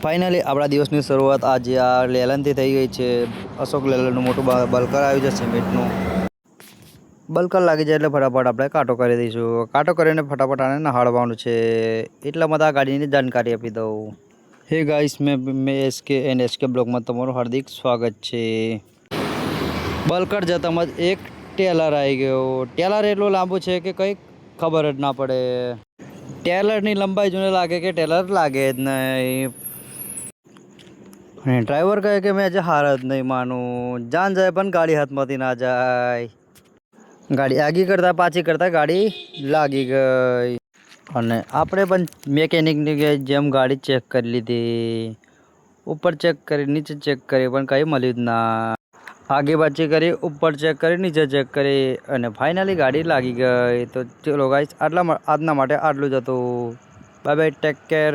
Finally આપણા દિવસની શરૂઆત આજે આ લેલનથી થઈ ગઈ છે. અશોક લેલનનું મોટું બલકર આવ્યું છે સિમેન્ટનું. બલકર લાગી જાય એટલે ફટાફટ આપણે કાંટો કરી દઈશું. કાંટો કરીને ફટાફટ આને નહાળવાનું છે. એટલામાં તો આ ગાડીની જાણકારી આપી દઉં. હે ગાઈસ, મેં એસકે એન્ડ એસકે બ્લોગમાં તમારું હાર્દિક સ્વાગત છે. બલકર જતામાં જ એક ટેલર આવી ગયો. ટેલર એટલું લાંબુ છે કે કંઈ ખબર જ ના પડે. ટેલરની લંબાઈ જોઈને લાગે કે ટેલર લાગે જ નહીં. અને ડ્રાઈવર કહે કે મેં આજે હાર જ નહીં માનું. જાન જાય પણ ગાડી હાથમાંથી ના જાય. ગાડી આગી કરતાં પાછી કરતાં ગાડી લાગી ગઈ. અને આપણે પણ મેકેનિકની જેમ ગાડી ચેક કરી લીધી. ઉપર ચેક કરી, નીચે ચેક કરી, પણ કંઈ મળ્યું જ ના. આગે પાછી કરી, ઉપર ચેક કરી, નીચે ચેક કરી, અને ફાઇનલી ગાડી લાગી ગઈ. તો ચલો ગાઈસ, આજના માટે આટલું જ હતું. Bye bye, take care.